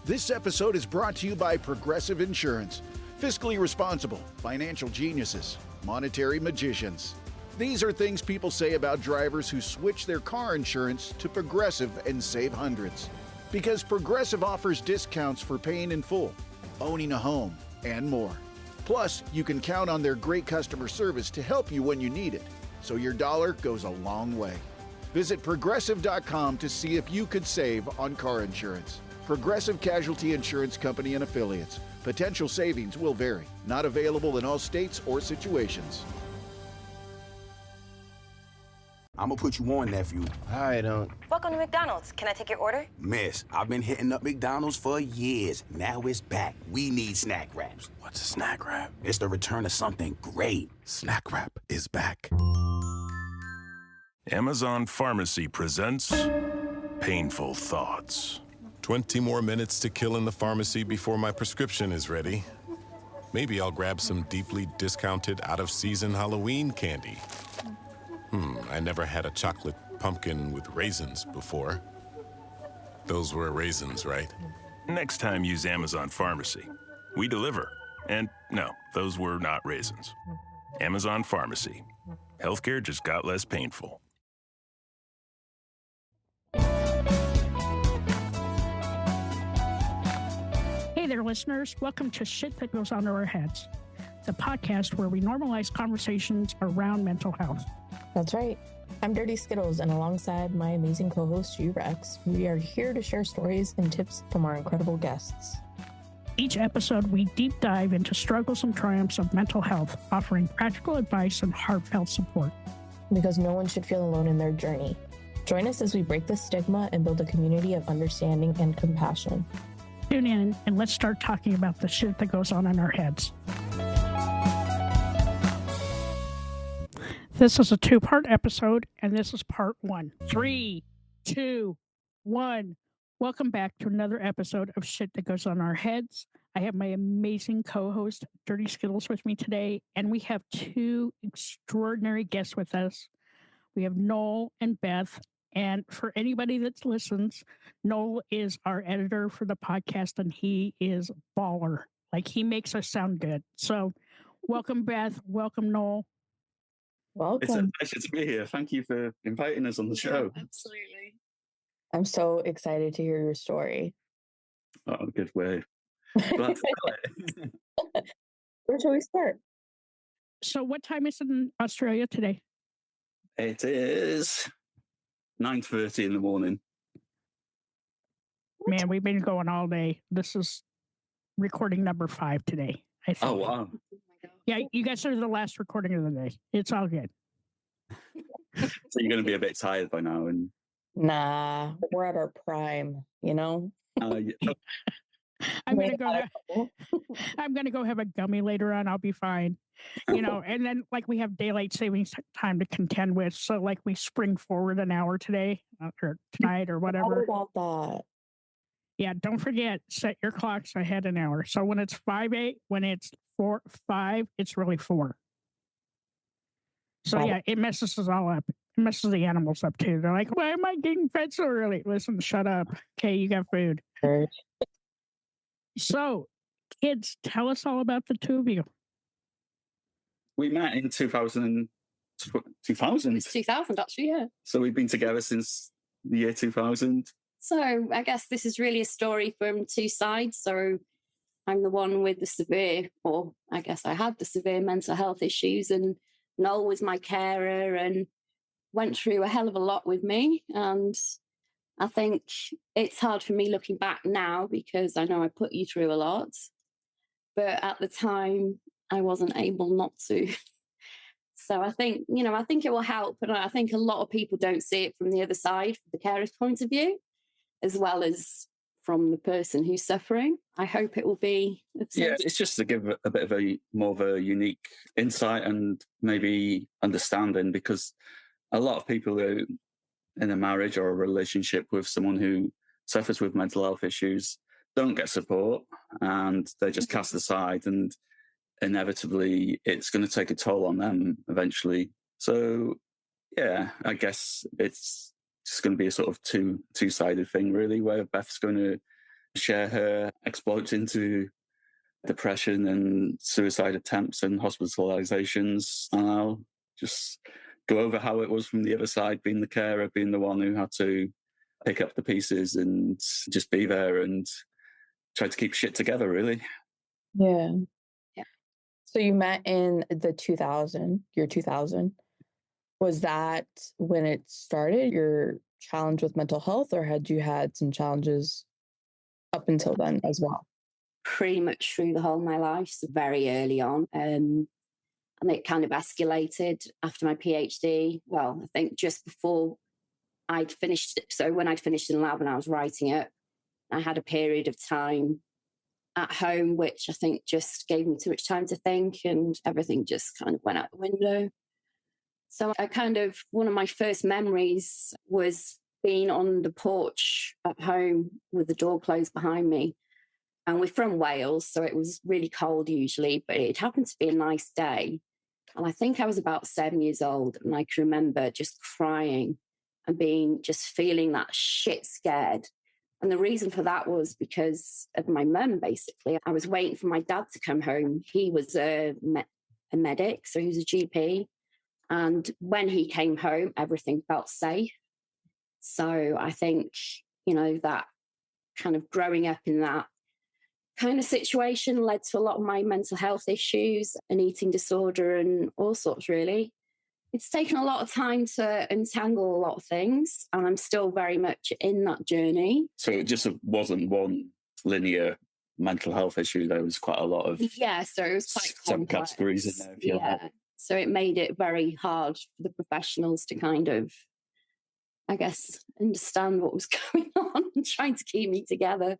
This episode is brought to you by Progressive Insurance. Fiscally responsible, financial geniuses, monetary magicians. These are things people say about drivers who switch their car insurance to Progressive and save hundreds. Because Progressive offers discounts for paying in full, owning a home, and more. Plus, you can count on their great customer service to help you when you need it, so your dollar goes a long way. Visit Progressive.com to see if you could save on car insurance. Progressive Casualty Insurance Company and Affiliates. Potential savings will vary. Not available in all states or situations. I'm gonna put you on, nephew. I don't. Welcome to McDonald's. Can I take your order? Miss, I've been hitting up McDonald's for years. Now it's back. We need snack wraps. What's a snack wrap? It's the return of something great. Snack wrap is back. Amazon Pharmacy presents Painful Thoughts. 20 more minutes to kill in the pharmacy before my prescription is ready. Maybe I'll grab some deeply discounted, out-of-season Halloween candy. I never had a chocolate pumpkin with raisins before. Those were raisins, right? Next time, use Amazon Pharmacy. We deliver. And no, those were not raisins. Amazon Pharmacy. Healthcare just got less painful. Hey there, listeners. Welcome to Shit That Goes On to Our Heads, the podcast where we normalize conversations around mental health. That's right. I'm Dirty Skittles, and alongside my amazing co-host, Rex, we are here to share stories and tips from our incredible guests. Each episode, we deep dive into struggles and triumphs of mental health, offering practical advice and heartfelt support. Because no one should feel alone in their journey. Join us as we break the stigma and build a community of understanding and compassion. Tune in and let's start talking about the shit that goes on in our heads. This is a two-part episode, and this is part one. 3, 2, 1. Welcome back to another episode of Shit That Goes On Our Heads. I have my amazing co-host, Dirty Skittles, with me today, and we have two extraordinary guests with us. We have Noel and Beth, and for anybody that listens, Noel is our editor for the podcast, and he is baller. Like, he makes us sound good. So, welcome, Beth. Welcome, Noel. Welcome. It's a pleasure to be here. Thank you for inviting us on the show. Yeah, absolutely. I'm so excited to hear your story. Oh, good way. Glad to tell it. Where shall we start? So what time is it in Australia today? It is 9:30 in the morning. Man, we've been going all day. This is recording number 5 today, I think. Oh, wow. Oh my God. Yeah, you guys are the last recording of the day. It's all good. So you're going to be a bit tired by now. And Nah, we're at our prime, you know? yeah. I'm gonna go have a gummy later on. I'll be fine. You know, and then like we have daylight savings time to contend with. So like we spring forward an hour today or tonight or whatever. How about that? Yeah, don't forget, set your clocks ahead an hour. So when it's 5-8, when it's 4-5, it's really 4. So yeah, it messes us all up. It messes the animals up too. They're like, why am I getting fed so early? Listen, shut up. Okay, you got food. So, kids, tell us all about the two of you. We met in 2000. 2000? It's 2000, actually, yeah. So we've been together since the year 2000. So I guess this is really a story from two sides. So I'm the one with the severe, or I guess I had the severe mental health issues, and Noel was my carer and went through a hell of a lot with me. And I think it's hard for me looking back now because I know I put you through a lot. But at the time, I wasn't able not to. So I think, I think it will help. And I think a lot of people don't see it from the other side, from the carer's point of view, as well as from the person who's suffering. I hope it will be. Yeah, it's just to give a bit of more of a unique insight and maybe understanding, because a lot of people who in a marriage or a relationship with someone who suffers with mental health issues don't get support, and they're just cast aside, and inevitably it's going to take a toll on them eventually. So yeah, I guess it's just going to be a sort of two-sided thing really, where Beth's going to share her exploits into depression and suicide attempts and hospitalizations. And I'll just go over how it was from the other side, being the carer, being the one who had to pick up the pieces and just be there and try to keep shit together, really. Yeah. So you met in the year 2000. Was that when it started, your challenge with mental health, or had you had some challenges up until then as well? Pretty much through the whole of my life, so very early on. And it kind of escalated after my PhD. Well, I think just before I'd finished it. So when I'd finished in lab and I was writing it, I had a period of time at home, which I think just gave me too much time to think, and everything just kind of went out the window. So one of my first memories was being on the porch at home with the door closed behind me. And we're from Wales, so it was really cold usually, but it happened to be a nice day. And I think I was about 7 years old, and I can remember just crying and just feeling that shit scared. And the reason for that was because of my mum, basically. I was waiting for my dad to come home. He was a medic, so he was a GP. And when he came home, everything felt safe. So I think, that kind of growing up in that kind of situation led to a lot of my mental health issues, an eating disorder and all sorts, really. It's taken a lot of time to untangle a lot of things, and I'm still very much in that journey. So it just wasn't one linear mental health issue. There was quite a lot of so it was quite complex. Subcategories in there, if you like. So it made it very hard for the professionals to kind of, I guess, understand what was going on and trying to keep me together.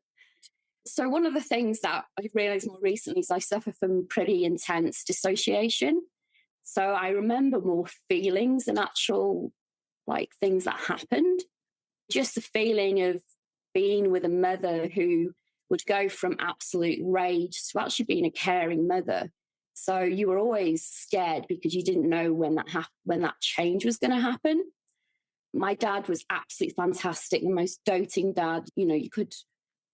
So one of the things that I've realised more recently is I suffer from pretty intense dissociation. So I remember more feelings than actual things that happened. Just the feeling of being with a mother who would go from absolute rage to actually being a caring mother. So you were always scared because you didn't know when that change was going to happen. My dad was absolutely fantastic, the most doting dad, you could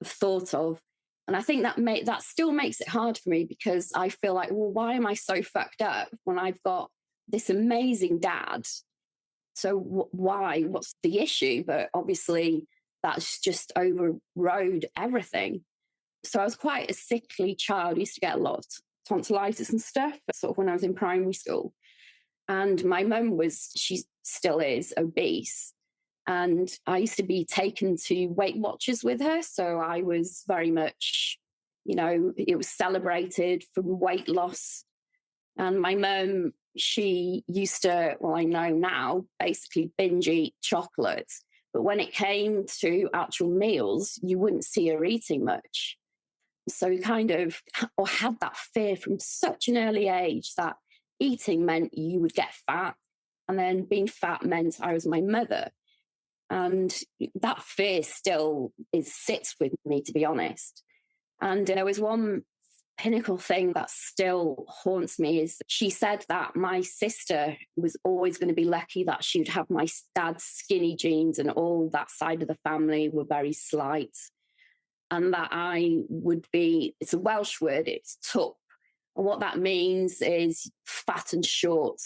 have thought of. And I think that still makes it hard for me, because I feel like, well, why am I so fucked up when I've got this amazing dad? So why? What's the issue? But obviously that's just overrode everything. So I was quite a sickly child. I used to get a lot of tonsillitis and stuff, sort of when I was in primary school. And my mum she still is obese. And I used to be taken to Weight Watchers with her. So I was very much, it was celebrated from weight loss. And my mum, she used to, well, I know now, basically binge eat chocolate. But when it came to actual meals, you wouldn't see her eating much. So kind of, or had that fear from such an early age that eating meant you would get fat. And then being fat meant I was my mother. And that fear still sits with me, to be honest. And there was one pinnacle thing that still haunts me, is she said that my sister was always going to be lucky that she would have my dad's skinny jeans, and all that side of the family were very slight. And that I would be, it's a Welsh word, it's tup. And what that means is fat and short.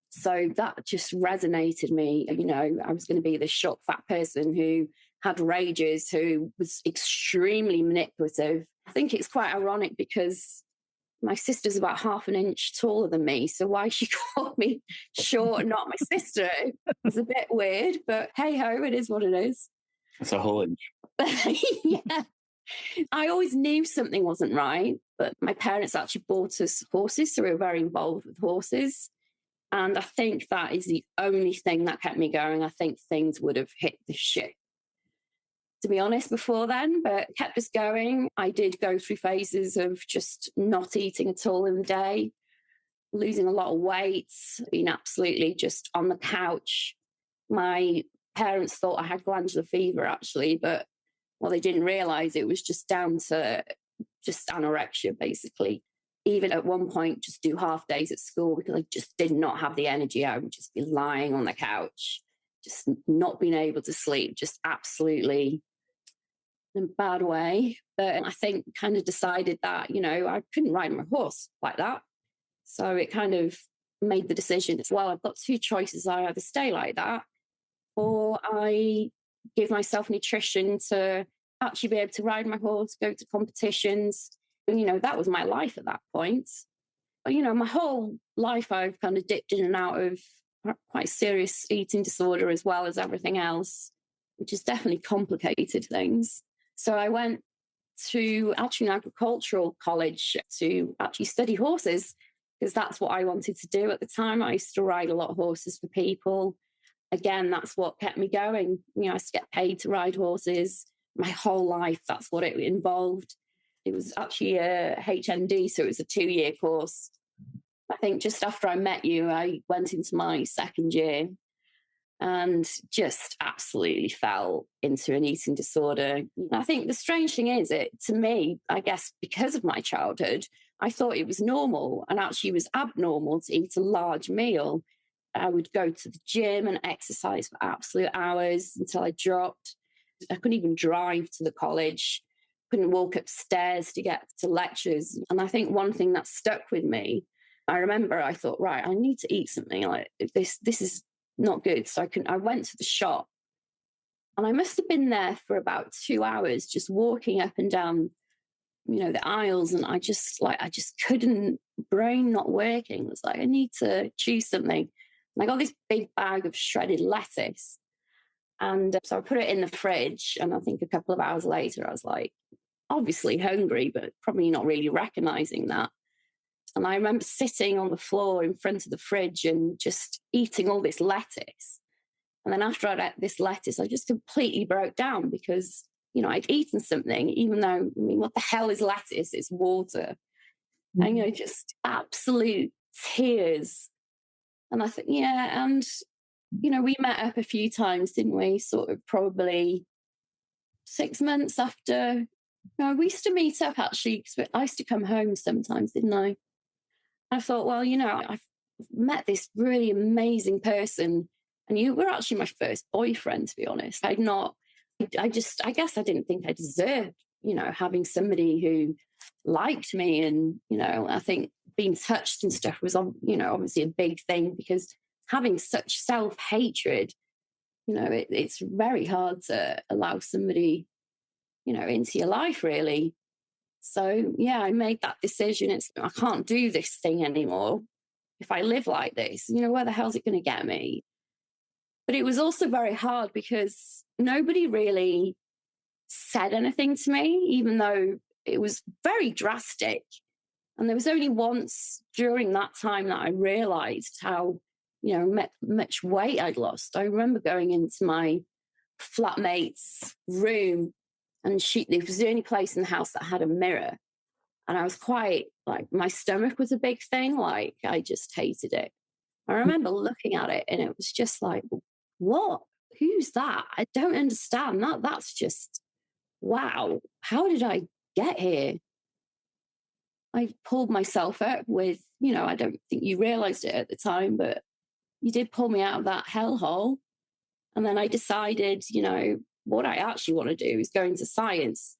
So that just resonated me. I was going to be this short, fat person who had rages, who was extremely manipulative. I think it's quite ironic because my sister's about half an inch taller than me. So why she called me short and not my sister is a bit weird. But hey ho, it is what it is. It's a whole inch. Yeah. I always knew something wasn't right, but my parents actually bought us horses, so we were very involved with horses. And I think that is the only thing that kept me going. I think things would have hit the shit, to be honest, before then, but kept us going. I did go through phases of just not eating at all in the day, losing a lot of weight, being absolutely just on the couch. My parents thought I had glandular fever, actually, but they didn't realise it was just down to just anorexia, basically. Even at one point, just do half days at school because I just did not have the energy. I would just be lying on the couch, just not being able to sleep, just absolutely in a bad way. But I think kind of decided that, I couldn't ride my horse like that. So it kind of made the decision as well. I've got two choices. I either stay like that or I give myself nutrition to actually be able to ride my horse, go to competitions. And, that was my life at that point. But, my whole life I've kind of dipped in and out of quite serious eating disorder as well as everything else, which has definitely complicated things. So I went to actually an agricultural college to actually study horses because that's what I wanted to do at the time. I used to ride a lot of horses for people. Again, that's what kept me going. I used to get paid to ride horses my whole life. That's what it involved. It was actually a HND, so it was a 2-year course. I think just after I met you, I went into my second year and just absolutely fell into an eating disorder. I think the strange thing is, to me, I guess because of my childhood, I thought it was normal and actually it was abnormal to eat a large meal. I would go to the gym and exercise for absolute hours until I dropped. I couldn't even drive to the college, couldn't walk upstairs to get to lectures. And I think one thing that stuck with me, I remember I thought, right, I need to eat something like this. This is not good. So I went to the shop and I must have been there for about 2 hours, just walking up and down, the aisles. And I just couldn't, brain not working. It was like, I need to choose something. And I got this big bag of shredded lettuce. And so I put it in the fridge. And I think a couple of hours later, I was like, obviously hungry, but probably not really recognizing that. And I remember sitting on the floor in front of the fridge and just eating all this lettuce. And then after I'd ate this lettuce, I just completely broke down because, I'd eaten something, even though, what the hell is lettuce? It's water. Mm-hmm. And, just absolute tears. And I think, yeah. And, we met up a few times, didn't we? Sort of probably 6 months after. No, we used to meet up actually, because I used to come home sometimes, didn't I? I thought, well, I've met this really amazing person and you were actually my first boyfriend, to be honest. I guess I didn't think I deserved, having somebody who liked me. And, I think being touched and stuff was, obviously a big thing because having such self-hatred, it's very hard to allow somebody, into your life, really. So, yeah, I made that decision. I can't do this thing anymore. If I live like this, where the hell's it going to get me? But it was also very hard because nobody really said anything to me, even though it was very drastic. And there was only once during that time that I realized how, much weight I'd lost. I remember going into my flatmate's room and it was the only place in the house that had a mirror. And I was quite my stomach was a big thing. I just hated it. I remember looking at it and it was just like, what? Who's that? I don't understand that. That's just, wow. How did I get here? I pulled myself up with, I don't think you realized it at the time, but you did pull me out of that hellhole. And then I decided, what I actually want to do is go into science.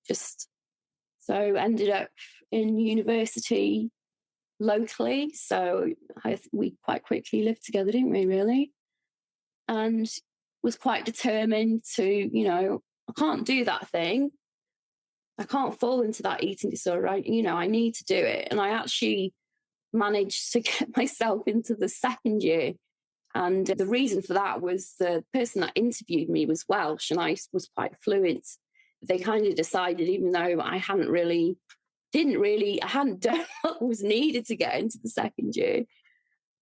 So ended up in university locally. So we quite quickly lived together, didn't we, really? And was quite determined to, I can't do that thing. I can't fall into that eating disorder. I need to do it. And I actually managed to get myself into the second year. And the reason for that was the person that interviewed me was Welsh and I was quite fluent. They kind of decided, even though I hadn't done what was needed to get into the second year.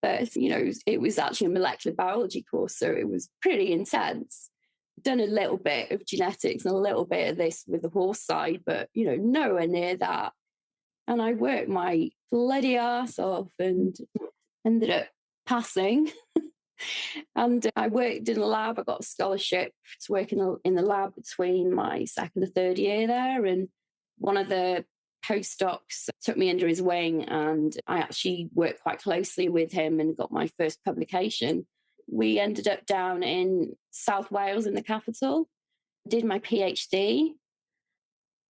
But, it was actually a molecular biology course, so it was pretty intense. Done a little bit of genetics and a little bit of this with the horse side, but, nowhere near that. And I worked my bloody ass off and ended up passing. And I worked in a lab. I got a scholarship to work in the lab between my second and third year there. And one of the postdocs took me under his wing and I actually worked quite closely with him and got my first publication. We ended up down in South Wales in the capital, did my PhD.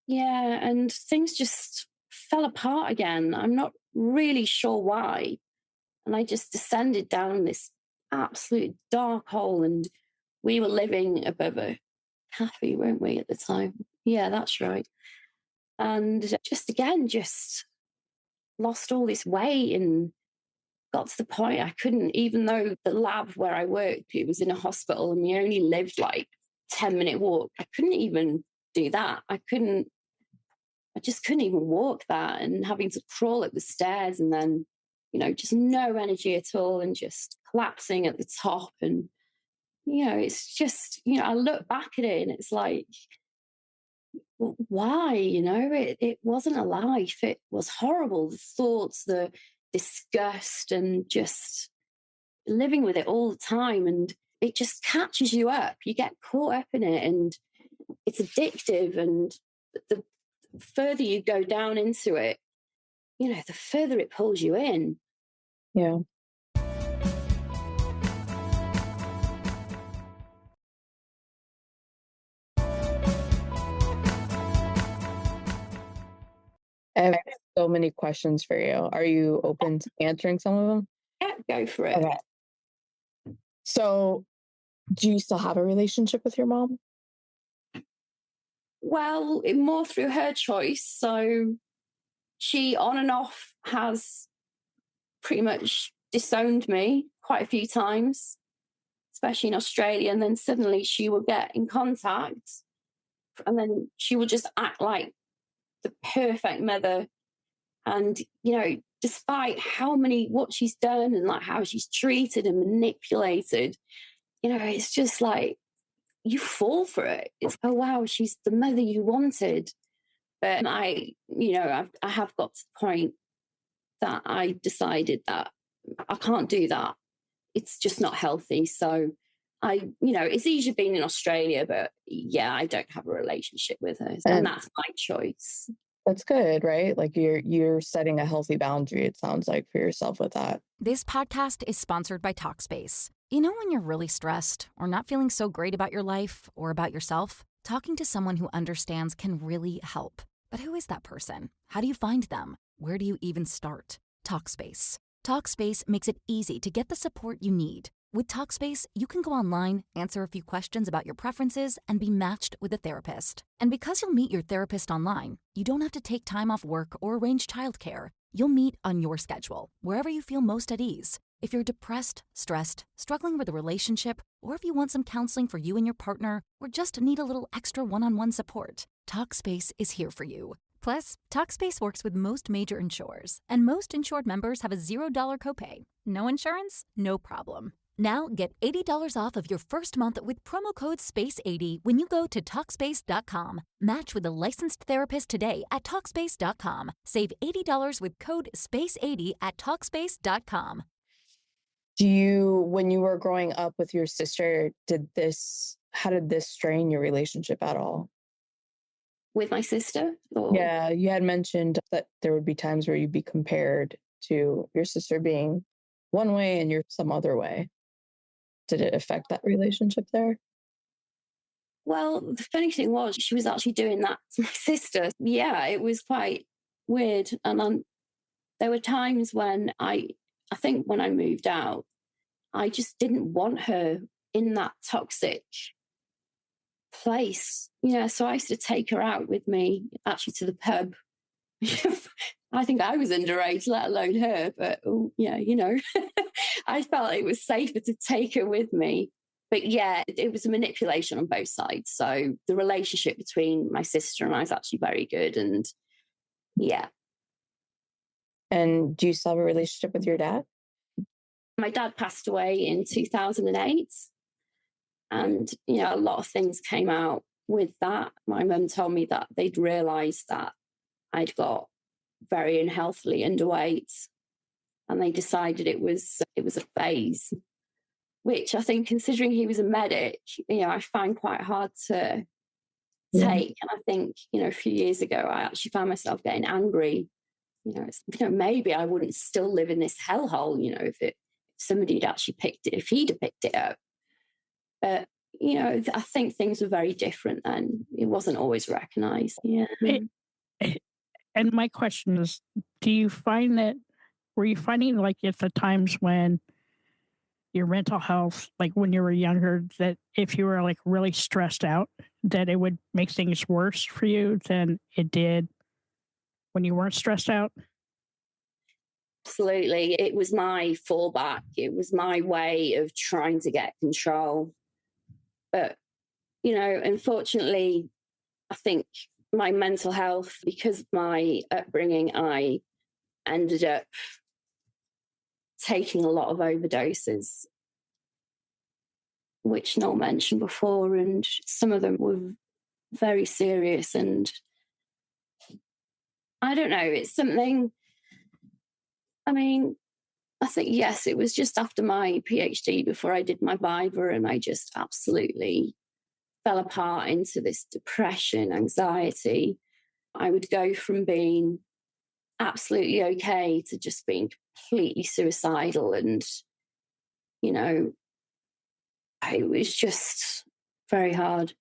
Yeah, and things just fell apart again. I'm not really sure why. And I just descended down this absolute dark hole. And we were living above a cafe, weren't we, at the time? Yeah, that's right. And just again, just lost all this weight and got to the point I couldn't, even though the lab where I worked, it was in a hospital and we only lived like 10-minute walk. I couldn't even do that. I just couldn't even walk that, and having to crawl up the stairs and then, just no energy at all and just collapsing at the top. And, it's just, I look back at it and it's like, why? It wasn't a life. It was horrible. The thoughts, the disgust, and just living with it all the time. And it just catches you up. You get caught up in it and it's addictive. And the further you go down into it, the further it pulls you in. Yeah. I have so many questions for you. Are you open to answering some of them? Yeah, go for it. Okay. So, do you still have a relationship with your mom? Well, more through her choice. So she on and off has pretty much disowned me quite a few times, especially in Australia. And then suddenly she will get in contact and then she will just act like the perfect mother. And, despite what she's done and like how she's treated and manipulated, it's just like you fall for it. It's, oh, wow, she's the mother you wanted. But I have got to the point that I decided that I can't do that. It's just not healthy. So it's easier being in Australia, but yeah, I don't have a relationship with her. And that's my choice. That's good, right? Like you're setting a healthy boundary, it sounds like, for yourself with that. This podcast is sponsored by Talkspace. When you're really stressed or not feeling so great about your life or about yourself, talking to someone who understands can really help. But who is that person? How do you find them? Where do you even start? Talkspace. Talkspace makes it easy to get the support you need. With Talkspace, you can go online, answer a few questions about your preferences, and be matched with a therapist. And because you'll meet your therapist online, you don't have to take time off work or arrange childcare. You'll meet on your schedule, wherever you feel most at ease. If you're depressed, stressed, struggling with a relationship, or if you want some counseling for you and your partner, or just need a little extra one-on-one support, Talkspace is here for you. Plus, Talkspace works with most major insurers, and most insured members have a $0 copay. No insurance? No problem. Now get $80 off of your first month with promo code SPACE80 when you go to Talkspace.com. Match with a licensed therapist today at Talkspace.com. Save $80 with code SPACE80 at Talkspace.com. When you were growing up with your sister, how did this strain your relationship at all? With my sister? Yeah, you had mentioned that there would be times where you'd be compared to your sister being one way and you're some other way. Did it affect that relationship there? Well, the funny thing was she was actually doing that to my sister. Yeah, it was quite weird. And there were times when I think when I moved out, I just didn't want her in that toxic place. So I used to take her out with me, actually, to the pub. I think I was underage, let alone her. But I felt it was safer to take her with me. But yeah, it was a manipulation on both sides. So the relationship between my sister and I is actually very good. And yeah. And do you still have a relationship with your dad? My dad passed away in 2008. And, a lot of things came out with that. My mum told me that they'd realised that I'd got very unhealthily underweight, and they decided it was a phase, which I think, considering he was a medic, I find quite hard to take. And I think, a few years ago, I actually found myself getting angry. Maybe I wouldn't still live in this hellhole, if somebody had actually picked it, if he'd have picked it up. But, I think things were very different then. It wasn't always recognized. Yeah. And my question is, do you find that, were you finding like at the times when your mental health, like when you were younger, that if you were like really stressed out, that it would make things worse for you than it did when you weren't stressed out? Absolutely. It was my fallback. It was my way of trying to get control. But, unfortunately, I think my mental health, because of my upbringing, I ended up taking a lot of overdoses, which Noel mentioned before, and some of them were very serious. And I don't know, it's something, I think, yes, it was just after my PhD before I did my Viva, and I just absolutely fell apart into this depression, anxiety. I would go from being absolutely okay to just being completely suicidal. And, it was just very hard.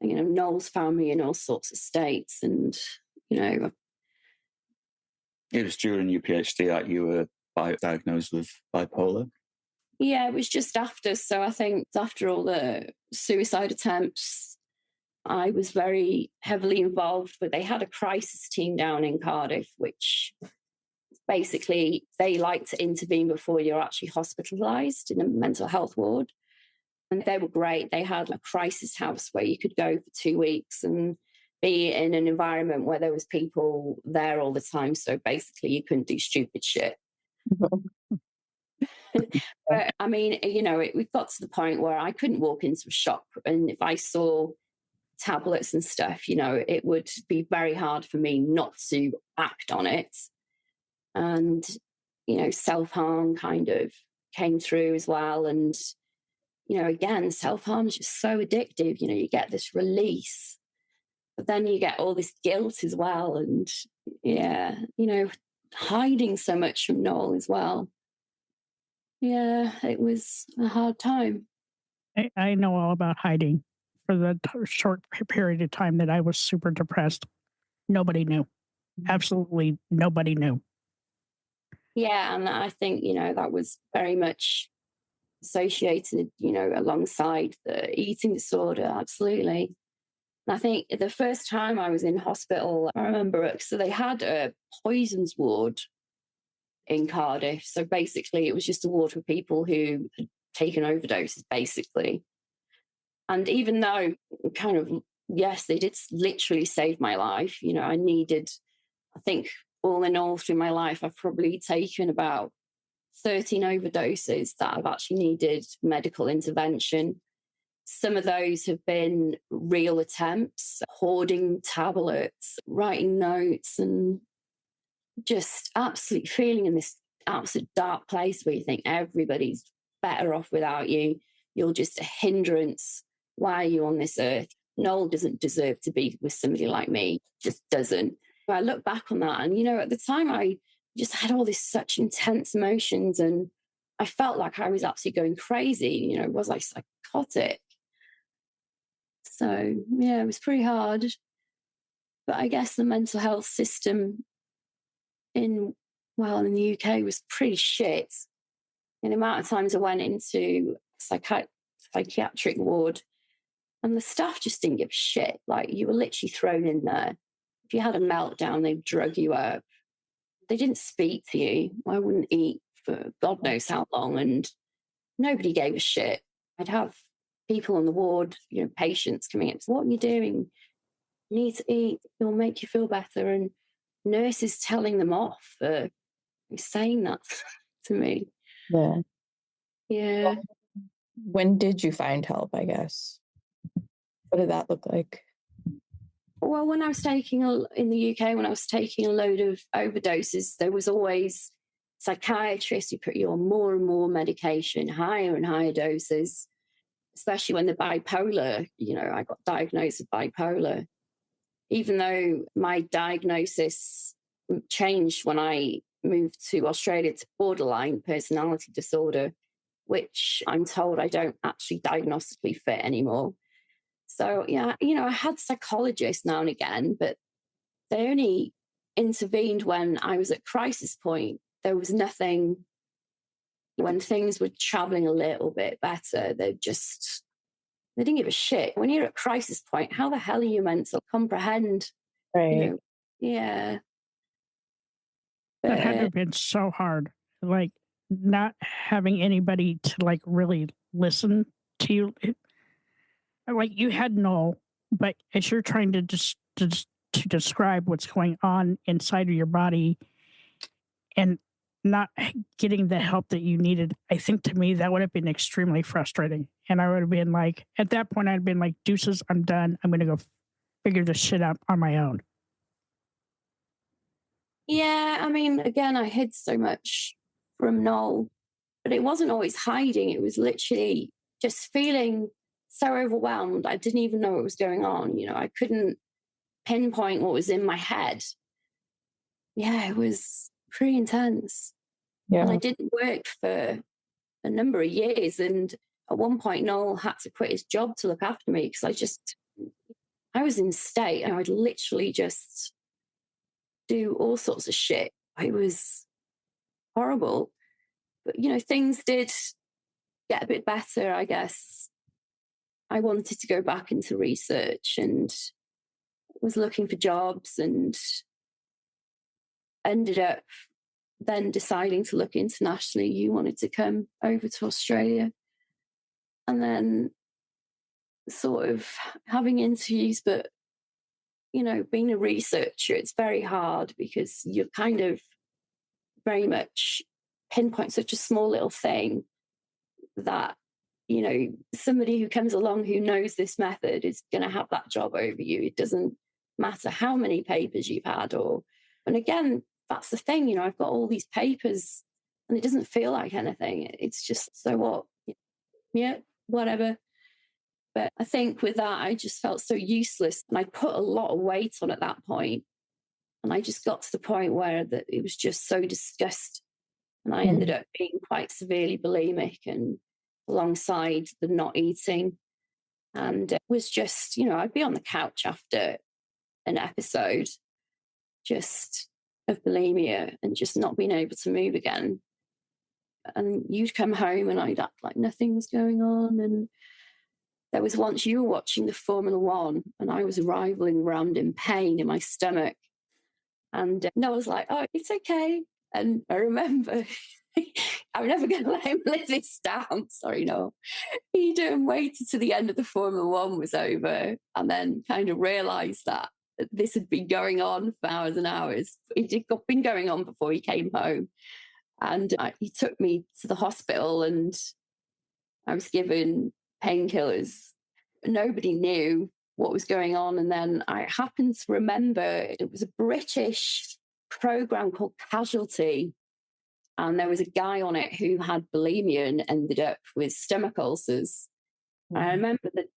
Noel's found me in all sorts of states. And, It was during your PhD that you were diagnosed with bipolar? Yeah, it was just after. So I think after all the suicide attempts, I was very heavily involved. But they had a crisis team down in Cardiff, which basically they like to intervene before you're actually hospitalized in a mental health ward. And they were great. They had a crisis house where you could go for 2 weeks and be in an environment where there was people there all the time. So basically you couldn't do stupid shit. But it got to the point where I couldn't walk into a shop, and if I saw tablets and stuff, it would be very hard for me not to act on it. And, self-harm kind of came through as well. And, again, self-harm is just so addictive. You get this release, but then you get all this guilt as well. And, hiding so much from Noel as well. Yeah, it was a hard time. I know all about hiding. For the short period of time that I was super depressed, nobody knew. Absolutely nobody knew. Yeah, and I think, that was very much associated, alongside the eating disorder. Absolutely. And I think the first time I was in hospital, I remember it, so they had a poisons ward in Cardiff. So basically it was just a ward for people who had taken overdoses, basically. And even though yes, they did literally save my life. I think all in all through my life, I've probably taken about 13 overdoses that have actually needed medical intervention. Some of those have been real attempts, hoarding tablets, writing notes, and just absolutely feeling in this absolute dark place where you think everybody's better off without you. You're just a hindrance. Why are you on this earth? Noel doesn't deserve to be with somebody like me. Just doesn't. I look back on that, and, at the time I just had all this such intense emotions, and I felt like I was absolutely going crazy. Was like psychotic. So, yeah, it was pretty hard. But I guess the mental health system in the UK was pretty shit. And the amount of times I went into psychiatric ward, and the staff just didn't give a shit. Like, you were literally thrown in there. If you had a meltdown, they'd drug you up. They didn't speak to you. I wouldn't eat for God knows how long, and nobody gave a shit. I'd have people on the ward, patients coming up, what are you doing? You need to eat, it'll make you feel better. And nurses telling them off for saying that to me. Yeah. Yeah. When did you find help, I guess? What did that look like? Well, when I was in the UK, when I was taking a load of overdoses, there was always psychiatrists who put you on more and more medication, higher and higher doses, especially when the bipolar, I got diagnosed with bipolar. Even though my diagnosis changed when I moved to Australia to borderline personality disorder, which I'm told I don't actually diagnostically fit anymore. So, yeah, I had psychologists now and again, but they only intervened when I was at crisis point. There was nothing when things were traveling a little bit better. They didn't give a shit. When you're at crisis point, how the hell are you meant to comprehend? Right. Yeah. That had to have been so hard. Like, not having anybody to, like, really listen to you. Like, you had Noel, but as you're trying to to describe what's going on inside of your body and not getting the help that you needed, I think to me that would have been extremely frustrating. And I would have been like, at that point, I'd been like, deuces, I'm done. I'm going to go figure this shit out on my own. Yeah, I mean, again, I hid so much from Noel, but it wasn't always hiding. It was literally just feeling so overwhelmed. I didn't even know what was going on. I couldn't pinpoint what was in my head. Yeah, it was pretty intense. Yeah. And I didn't work for a number of years. And at one point, Noel had to quit his job to look after me because I was in state and I would literally just do all sorts of shit. It was horrible. But, things did get a bit better, I guess. I wanted to go back into research and was looking for jobs and ended up then deciding to look internationally. You wanted to come over to Australia and then sort of having interviews, but being a researcher, it's very hard because you're kind of very much pinpoint such a small little thing that, somebody who comes along who knows this method is going to have that job over you. It doesn't matter how many papers you've had and again, that's the thing, I've got all these papers and it doesn't feel like anything. It's just, so what? Yeah, whatever. But I think with that, I just felt so useless. And I put a lot of weight on at that point. And I just got to the point where it was just so disgusting. And I ended up being quite severely bulimic and alongside the not eating. And it was just, I'd be on the couch after an episode just of bulimia and just not being able to move again. And you'd come home and I'd act like nothing was going on. And there was once you were watching the Formula One and I was writhing around in pain in my stomach. And Noah was like, oh, it's okay. And I remember, I'm never going to let him live this down. Sorry, no. He waited till the end of the Formula One was over and then kind of realised that this had been going on for hours and hours. It had been going on before he came home. And he took me to the hospital and I was given painkillers. Nobody knew what was going on. And then I happened to remember it was a British program called Casualty. And there was a guy on it who had bulimia and ended up with stomach ulcers. And I remember that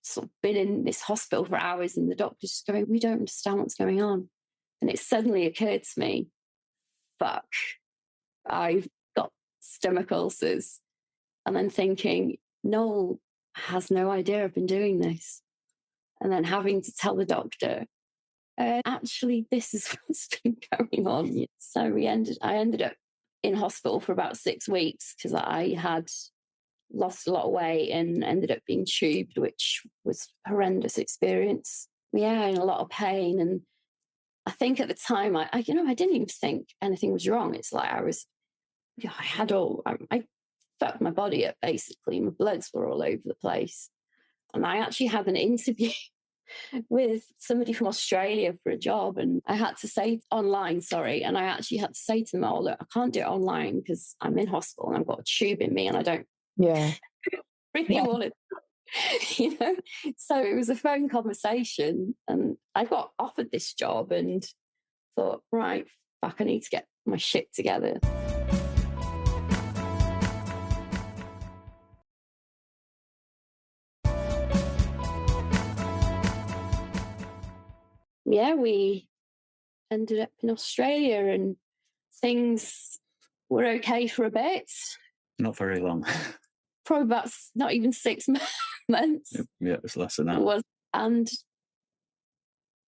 sort of been in this hospital for hours and the doctor's just going, we don't understand what's going on. And it suddenly occurred to me, fuck, I've got stomach ulcers. And then thinking, Noel has no idea I've been doing this. And then having to tell the doctor, actually, this is what's been going on. So I ended up in hospital for about 6 weeks because I had lost a lot of weight and ended up being tubed, which was a horrendous experience. Yeah, in a lot of pain. And I think at the time, I didn't even think anything was wrong. It's like I fucked my body up, basically. My bloods were all over the place. And I actually had an interview with somebody from Australia for a job. And I had to say online, and I actually had to say to them, oh, look, I can't do it online because I'm in hospital and I've got a tube in me and I don't really want it. So it was a phone conversation and I got offered this job and thought, right, fuck, I need to get my shit together. Yeah, we ended up in Australia and things were okay for a bit. Not very long. Probably about not even 6 months. Yeah, it was less than that. It was. And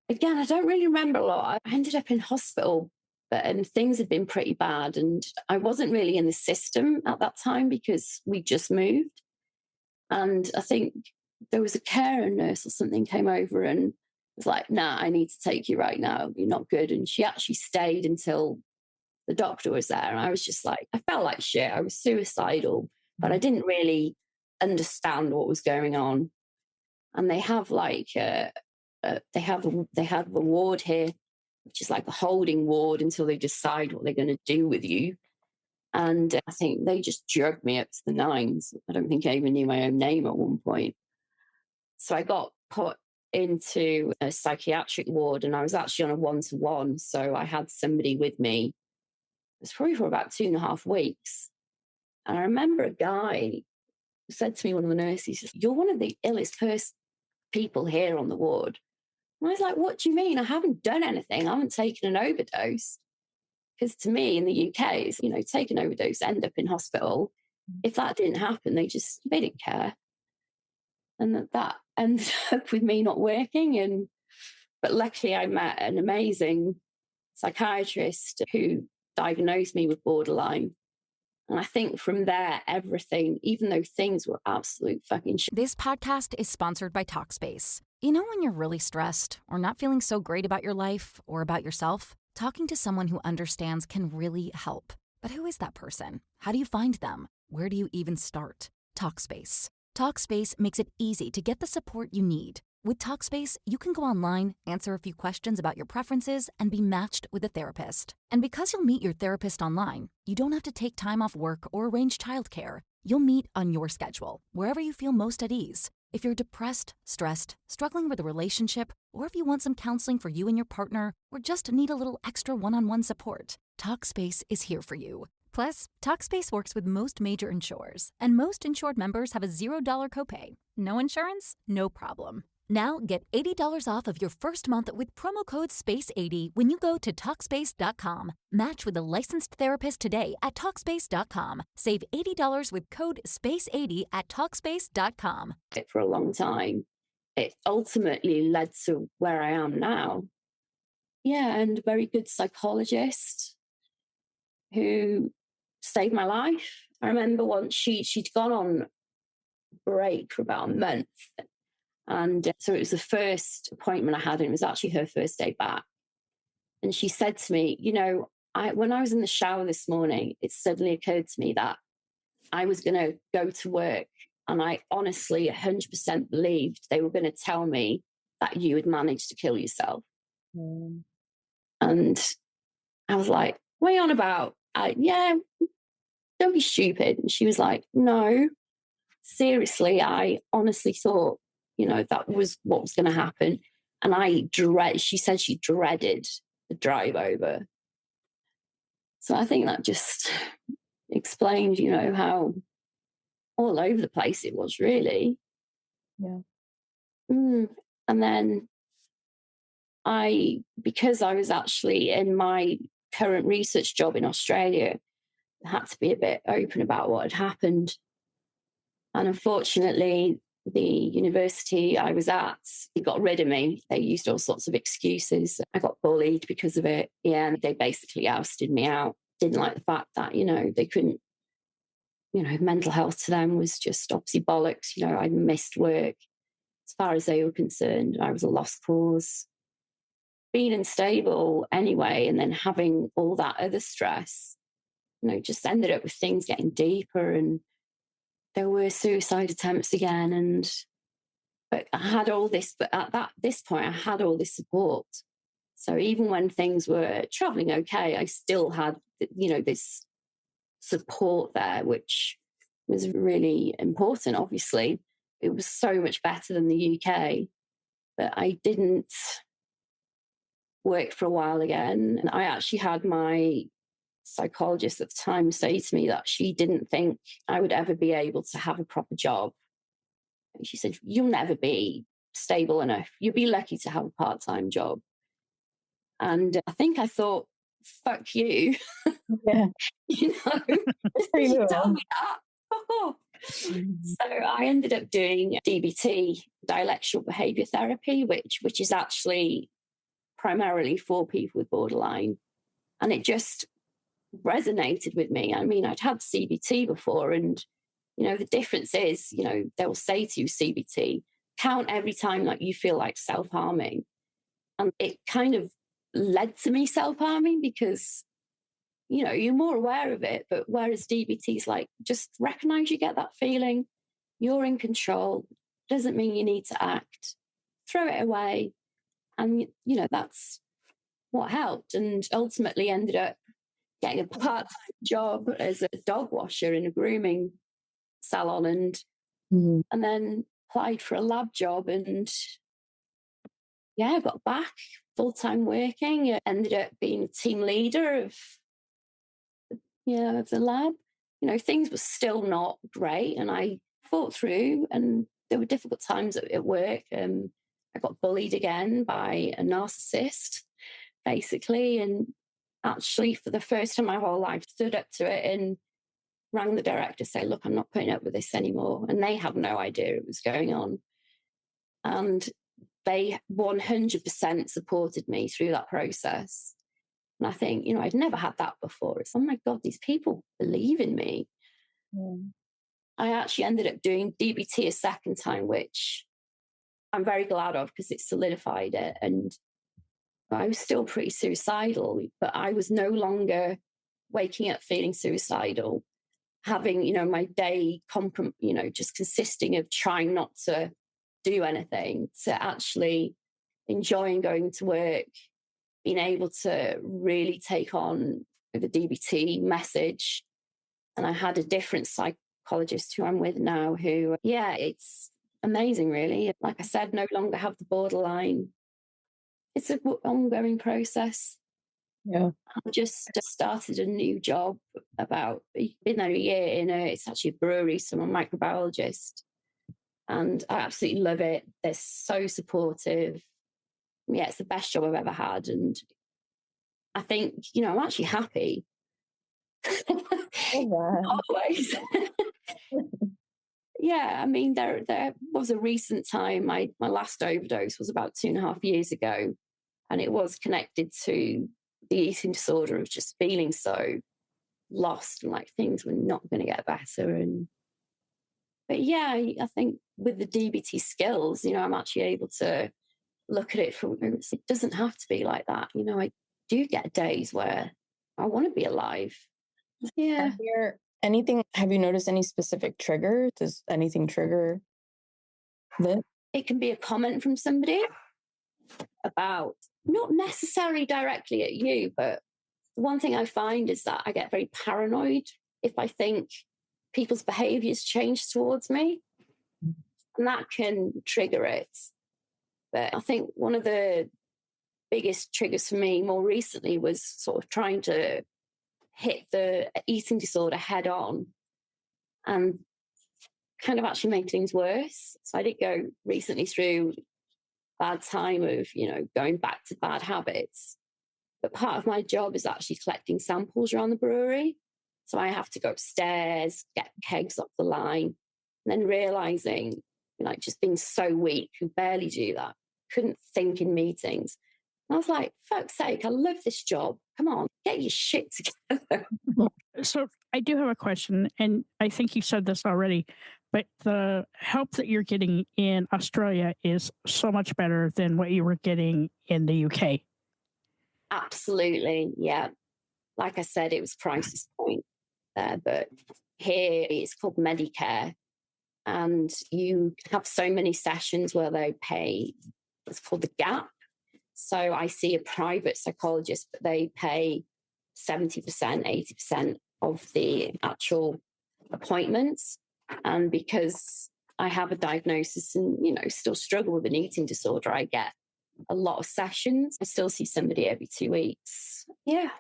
again, I don't really remember a lot. I ended up in hospital, and things had been pretty bad. And I wasn't really in the system at that time because we just moved. And I think there was a carer nurse or something came over and was like, nah, I need to take you right now. You're not good. And she actually stayed until the doctor was there. And I was just like, I felt like shit. I was suicidal, but I didn't really understand what was going on. And they have like, they had a ward here, which is like a holding ward until they decide what they're going to do with you. And I think they just drugged me up to the nines. I don't think I even knew my own name at one point. So I got put into a psychiatric ward, and I was actually on a 1-to-1. So I had somebody with me. It was probably for about 2.5 weeks. And I remember a guy said to me, one of the nurses, "You're one of the illest people here on the ward." And I was like, "What do you mean? I haven't done anything. I haven't taken an overdose." Because to me in the UK, it's, take an overdose, end up in hospital. If that didn't happen, they didn't care. And that ended up with me not working. But luckily I met an amazing psychiatrist who diagnosed me with borderline. And I think from there, everything, even though things were absolute fucking shit. This podcast is sponsored by Talkspace. You know when you're really stressed or not feeling so great about your life or about yourself? Talking to someone who understands can really help. But who is that person? How do you find them? Where do you even start? Talkspace. Talkspace makes it easy to get the support you need. With Talkspace, you can go online, answer a few questions about your preferences, and be matched with a therapist. And because you'll meet your therapist online, you don't have to take time off work or arrange childcare. You'll meet on your schedule, wherever you feel most at ease. If you're depressed, stressed, struggling with a relationship, or if you want some counseling for you and your partner, or just need a little extra one-on-one support, Talkspace is here for you. Plus, Talkspace works with most major insurers, and most insured members have a $0 copay. No insurance? No problem. Now get $80 off of your first month with promo code SPACE80 when you go to Talkspace.com. Match with a licensed therapist today at Talkspace.com. Save $80 with code SPACE80 at Talkspace.com. For a long time, it ultimately led to where I am now. Yeah, and a very good psychologist who saved my life. I remember once she'd gone on break for about a month. And so it was the first appointment I had, and it was actually her first day back. And she said to me, when I was in the shower this morning, it suddenly occurred to me that I was going to go to work, and I honestly 100% believed they were going to tell me that you had managed to kill yourself. And I was like, what are you on about? Yeah, don't be stupid. And she was like, no, seriously, I honestly thought, that was what was going to happen. And she said she dreaded the drive over. So I think that just explains, how all over the place it was, really. Yeah. And then because I was actually in my current research job in Australia, I had to be a bit open about what had happened. And unfortunately, the university I was at, they got rid of me. They used all sorts of excuses. I got bullied because of it. Yeah, and they basically ousted me out. Didn't like the fact that, they couldn't, mental health to them was just obviously bollocks. I missed work. As far as they were concerned, I was a lost cause. Being unstable anyway, and then having all that other stress, just ended up with things getting deeper, and there were suicide attempts again. But I had all this, but at this point, I had all this support. So even when things were traveling okay, I still had, this support there, which was really important, obviously. It was so much better than the UK, but I didn't work for a while again. And I actually had my psychologist at the time say to me that she didn't think I would ever be able to have a proper job. And she said, you'll never be stable enough. You'll be lucky to have a part-time job. And I think I thought fuck you. Yeah. You know, just For because you you. tell me that. Oh. So I ended up doing DBT, dialectical behavior therapy, which is actually primarily for people with borderline. And it just resonated with me. I mean, I'd had CBT before, and, you know, the difference is, you know, they'll say to you, CBT, count every time that you feel like self-harming. And it kind of led to me self-harming because, you know, you're more aware of it. But whereas DBT is like, just recognize you get that feeling, you're in control, doesn't mean you need to act, throw it away. And, you know, that's what helped, and ultimately ended up getting a part-time job as a dog washer in a grooming salon, and then applied for a lab job, and yeah, got back full-time working. Ended up being a team leader of the lab. You know, things were still not great, and I fought through, and there were difficult times at work. I got bullied again by a narcissist, basically, and actually for the first time in my whole life stood up to it and rang the director, say, look, I'm not putting up with this anymore. And they had no idea it was going on. And they 100% supported me through that process. And I think, you know, I'd never had that before. It's, oh my God, these people believe in me. I actually ended up doing DBT a second time, which I'm very glad of because it solidified it. And I was still pretty suicidal, but I was no longer waking up feeling suicidal, having, you know, my day, just consisting of trying not to do anything, to actually enjoying going to work, being able to really take on the DBT message. And I had a different psychologist who I'm with now who, it's amazing, really. Like I said, no longer have the borderline. It's an ongoing process. Yeah. I just started a new job been there a year it's actually a brewery, so I'm a microbiologist. And I absolutely love it. They're so supportive. Yeah, it's the best job I've ever had. And I think, you know, I'm actually happy. Always. Yeah, I mean, there was a recent time, my last overdose was about 2.5 years ago. And it was connected to the eating disorder of just feeling so lost and like things were not going to get better. But yeah, I think with the DBT skills, you know, I'm actually able to look at it from, it doesn't have to be like that. You know, I do get days where I want to be alive. Yeah. Have you noticed any specific trigger? Does anything trigger that? It can be a comment from somebody about, not necessarily directly at you, but the one thing I find is that I get very paranoid if I think people's behaviors change towards me, and that can trigger it. But I think one of the biggest triggers for me more recently was sort of trying to hit the eating disorder head on and kind of actually make things worse. So I did go recently through bad time of, you know, going back to bad habits. But part of my job is actually collecting samples around the brewery. So I have to go upstairs, get kegs off the line, and then realizing, like, just being so weak, could barely do that, couldn't think in meetings. And I was like, fuck's sake, I love this job. Come on, get your shit together. So I do have a question, and I think you said this already, but the help that you're getting in Australia is so much better than what you were getting in the UK. Absolutely, yeah. Like I said, it was crisis point there, but here it's called Medicare, and you have so many sessions where they pay what's called the gap. So I see a private psychologist, but they pay 70%, 80% of the actual appointments. And because I have a diagnosis and, you know, still struggle with an eating disorder, I get a lot of sessions. I still see somebody every 2 weeks. Yeah,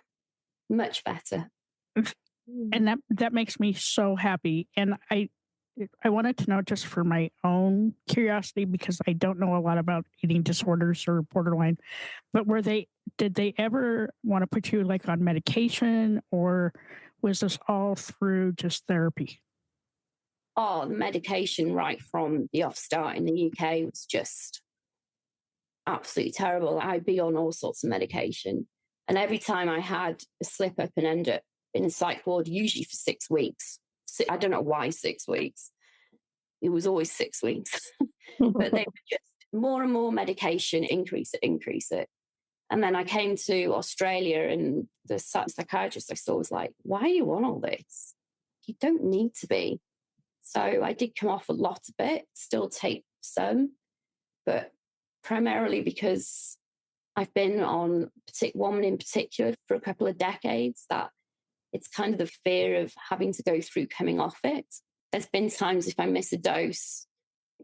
much better. And that makes me so happy. And I wanted to know, just for my own curiosity, because I don't know a lot about eating disorders or borderline, but did they ever want to put you like on medication, or was this all through just therapy? Oh, the medication right from the off start in the UK was just absolutely terrible. I'd be on all sorts of medication. And every time I had a slip up and end up in a psych ward, usually for 6 weeks. I don't know why 6 weeks. It was always 6 weeks. But they were just more and more medication, increase it. And then I came to Australia, and the psychiatrist I saw was like, why are you on all this? You don't need to be. So I did come off a lot of it, still take some, but primarily because I've been on one in particular for a couple of decades, that it's kind of the fear of having to go through coming off it. There's been times if I miss a dose,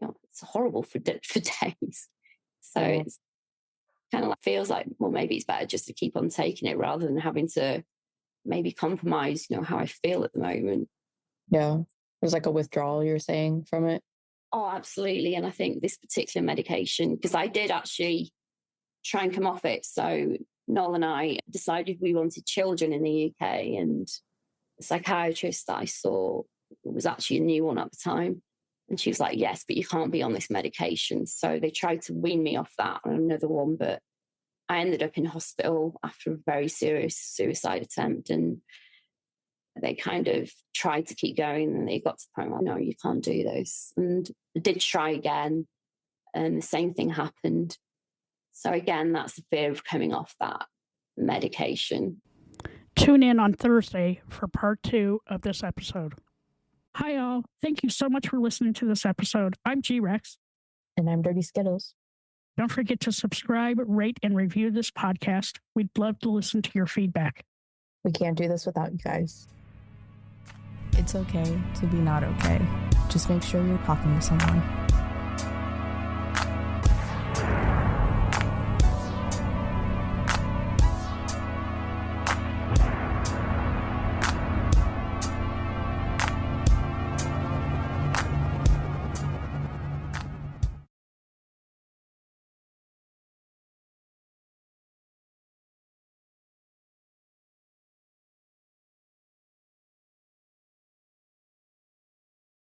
it's horrible for days. So it's kind of like, feels like, well, maybe it's better just to keep on taking it rather than having to maybe compromise, how I feel at the moment. Yeah. There's like a withdrawal, you're saying, from it? Oh, absolutely. And I think this particular medication, because I did actually try and come off it. So Noel and I decided we wanted children in the UK, and the psychiatrist that I saw was actually a new one at the time. And she was like, yes, but you can't be on this medication. So they tried to wean me off that on another one, but I ended up in hospital after a very serious suicide attempt, and they kind of tried to keep going, and they got to the point where, no, you can't do this. And I did try again, and the same thing happened. So again, that's the fear of coming off that medication. Tune in on Thursday for part 2 of this episode. Hi, all. Thank you so much for listening to this episode. I'm G-Rex. And I'm Dirty Skittles. Don't forget to subscribe, rate, and review this podcast. We'd love to listen to your feedback. We can't do this without you guys. It's okay to be not okay. Just make sure you're talking to someone.